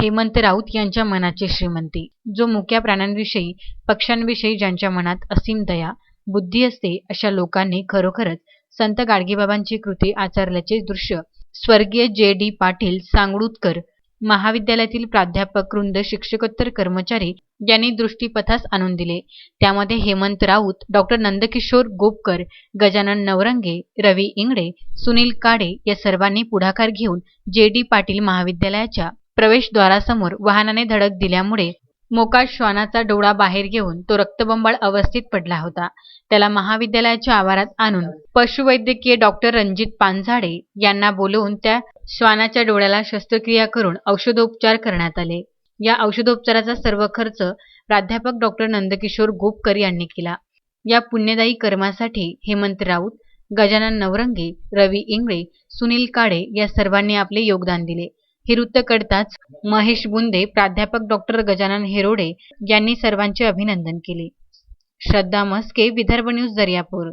हेमंत राऊत यांच्या मनाची श्रीमंती। जो मुक्या प्राण्यांविषयी, पक्ष्यांविषयी ज्यांच्या मनात असीम दया, बुद्धी असते अशा लोकांनी खरोखरच संत गाडगेबाबांची कृती आचरल्याचे दृश्य स्वर्गीय जे.डी. पाटील सांगळूतकर महाविद्यालयातील प्राध्यापक वृंद, शिक्षकोत्तर कर्मचारी यांनी दृष्टीपथास आणून दिले। त्यामध्ये हेमंत राऊत, डॉक्टर नंदकिशोर गोपकर, गजानन नवरंगे, रवी इंगळे, सुनील काडे या सर्वांनी पुढाकार घेऊन जे.डी. पाटील महाविद्यालयाच्या प्रवेशद्वारासमोर वाहनाने धडक दिल्यामुळे मोकाट श्वानाचा डोळा बाहेर घेऊन तो रक्तबंबाळ अवस्थेत पडला होता। त्याला महाविद्यालयाच्या आवारात आणून पशुवैद्यकीय डॉक्टर रणजित पानझाडे यांना बोलवून त्या श्वानाच्या डोळ्याला शस्त्रक्रिया करून औषधोपचार करण्यात आले। या औषधोपचाराचा सर्व खर्च प्राध्यापक डॉक्टर नंदकिशोर गोपकर यांनी केला। या पुण्यदायी कर्मासाठी हेमंत राऊत, गजानन नवरंगे, रवी इंगळे, सुनील काडे या सर्वांनी आपले योगदान दिले। हे वृत्त कळताच महेश बुंदे, प्राध्यापक डॉक्टर गजानन हेरोडे यांनी सर्वांचे अभिनंदन केले। श्रद्धा मस्के, विदर्भ न्यूज, दर्यापूर।